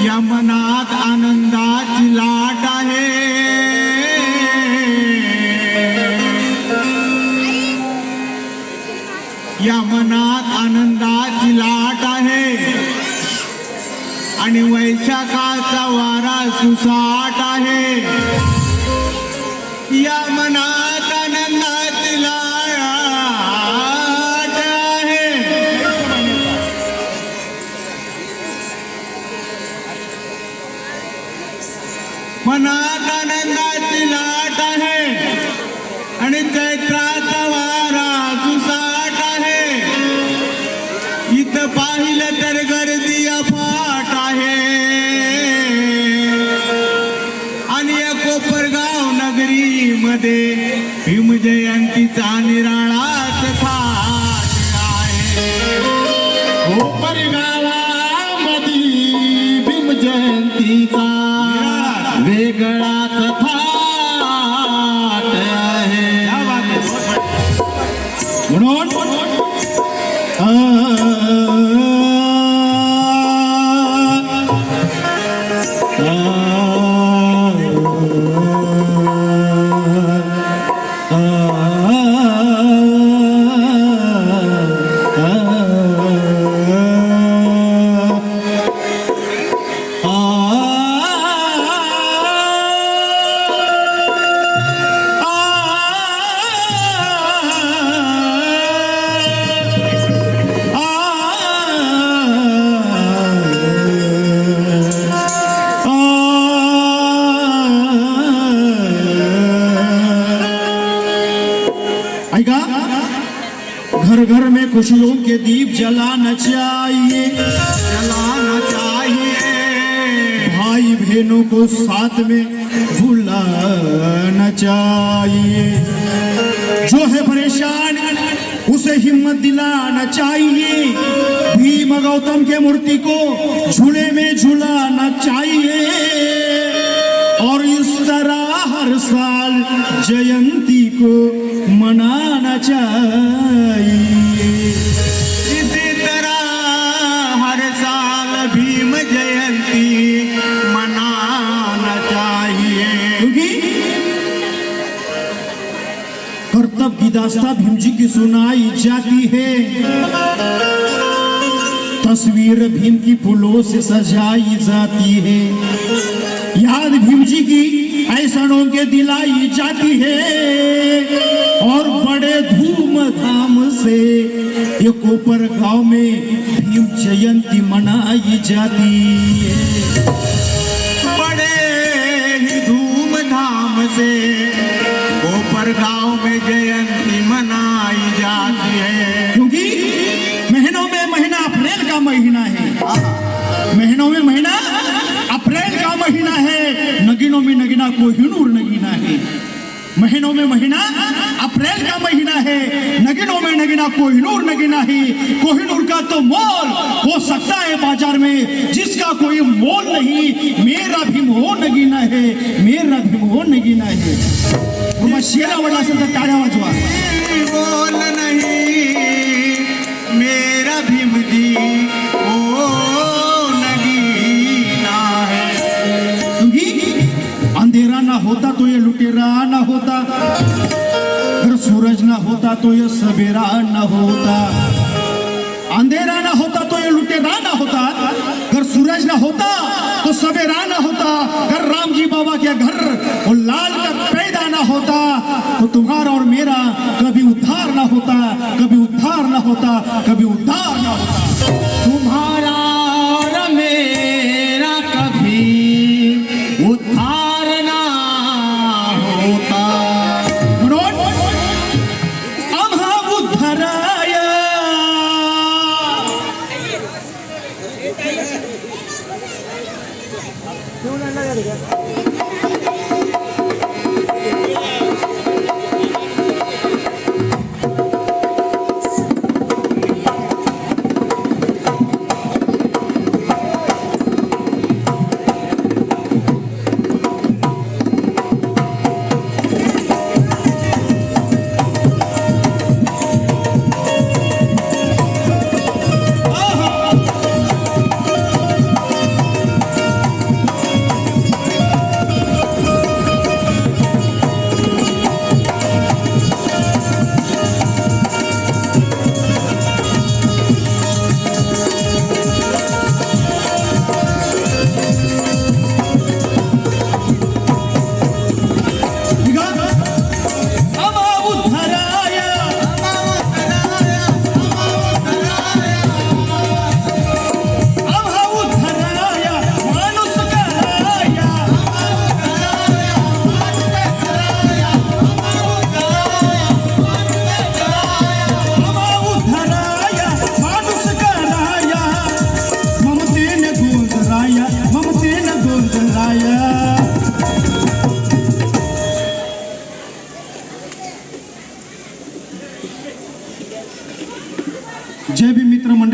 यमनात आनंदाची लाट आहे. यमनात आनंदाची लाट आहे आणि वैशाखाचा वारा सुसाट आहे. यमनात आनंदाची लाट आहे. मनात आनंदाची लाट आहे आणि चैत्राचा वारा सुसाट आहे. इथं पाहिलं तर गर्दी अफाट आहे आणि या कोपरगाव नगरीमध्ये भीमजयंतीचा निराळाच थाट आहे. कोपरगावामध्ये भीमजयंतीचा वेगळाच थाट आहे. म्हणून घर घर में खुशियों के दीप जलाना चाहिए, जलाना चाहिए. भाई बहनों को साथ में बुलाना चाहिए. जो है परेशान उसे हिम्मत दिलाना चाहिए. भीम गौतम के मूर्ति को झूले में झुलाना चाहिए और इस तरह हर साल जयंती को मनाना चाहिए. इसी तरह हर साल भीम जयंती मनाना चाहिए. क्योंकि कर्तव्य की दास्तां भीम जी की सुनाई जाती है. तस्वीर भीम की फूलों से सजाई जाती है. याद भीम जी की ऐसनों के दिलाई जाती है और बड़े धूमधाम से ये कोपर गांव में भीम जयंती मनाई जाती है. बड़े ही धूमधाम से कोपर गांव में जयंती मनाई जाती है. क्योंकि महीनों में महीना अप्रैल का महीना है. महीनों में महीना अप्रैल का महीना है. नगीनों में नगीना कोहिनूर नगीना है. महीनों में महीना अप्रैल का महीना है. नगीनों में नगीना कोहिनूर नगीना है. कोहिनूर का तो मोल हो सकता है बाजार में, जिसका कोई मोल नहीं. मेरा भीम हो नगीना है, मेरा भीम हो नगीना है. मग शेरा वाला असेल तर टाळ्या वाजवा. बोल नहीं मेरा भीम जी ओ नगीना है. क्योंकि अंधेरा ना होता तो ये लुटेरा ना होता. अगर सूरज ना होता तो ये सवेरा ना होता. अंधेरा ना होता तो ये लुटेरा ना होता. अगर सूरज ना होता तो सवेरा ना होता. अगर राम जी बाबा के घर वो लाल का पैदा ना होता तो तुम्हारा और मेरा कभी उद्धार ना होता, कभी उद्धार ना होता, कभी उद्धार ना होता. तुम्हारा और मेरा कभी उद्धार ना होता. म्हणून आम्हा उद्धाराय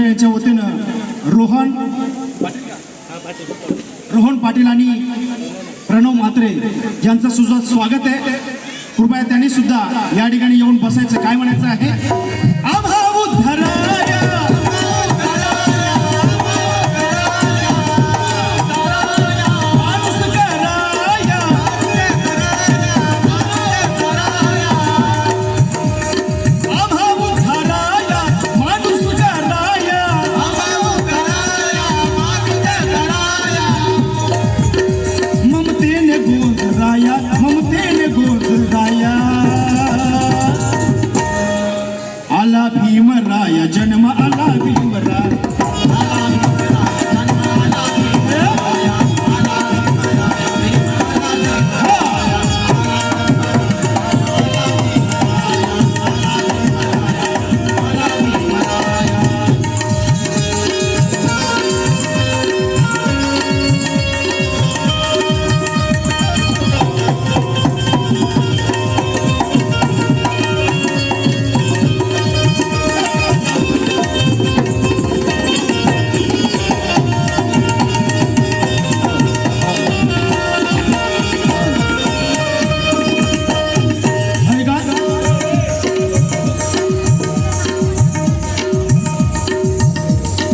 मंडळ यांच्या वतीनं रोहन पाटील आणि प्रणव म्हात्रे यांचं सुद्धा स्वागत आहे. कृपया त्यांनी सुद्धा या ठिकाणी येऊन बसायचं. काय म्हणायचं आहे? आम्हा उद्धाराया ममतेने गोजराया आला भीमराया जन्म आला भीमराया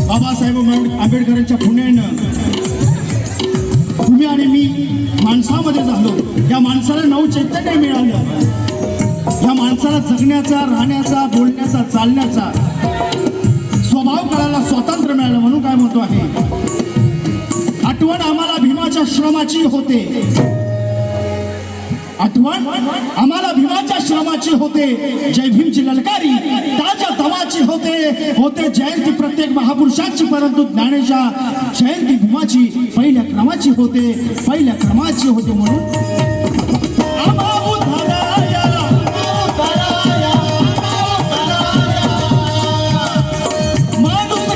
बाबासाहेब आंबेडकरांच्या पुण्यानं तुम्ही आणि मी माणसामध्ये झालो. या माणसाला नव चैतन्य मिळालं. या माणसाला जगण्याचा, राहण्याचा, बोलण्याचा, चालण्याचा स्वभाव कळायला स्वातंत्र्य मिळालं. म्हणून काय म्हणतो आहे, आठवण आम्हाला भीमाच्या श्रमाची होते. आठवण आम्हाला भीमाच्या श्रमाची होते. जय भीमची ललकारी ताज्या दमाची होते जयंती प्रत्येक महापुरुषांची, परंतु ज्ञानेच्या जयंती भीमाची पहिल्या क्रमाची होते. म्हणून आम्हा उद्धाराया माणूस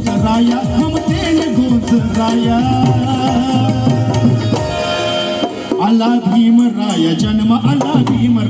कराया ममतेने गोजराया आला भीमराया जन्म आला भीमराया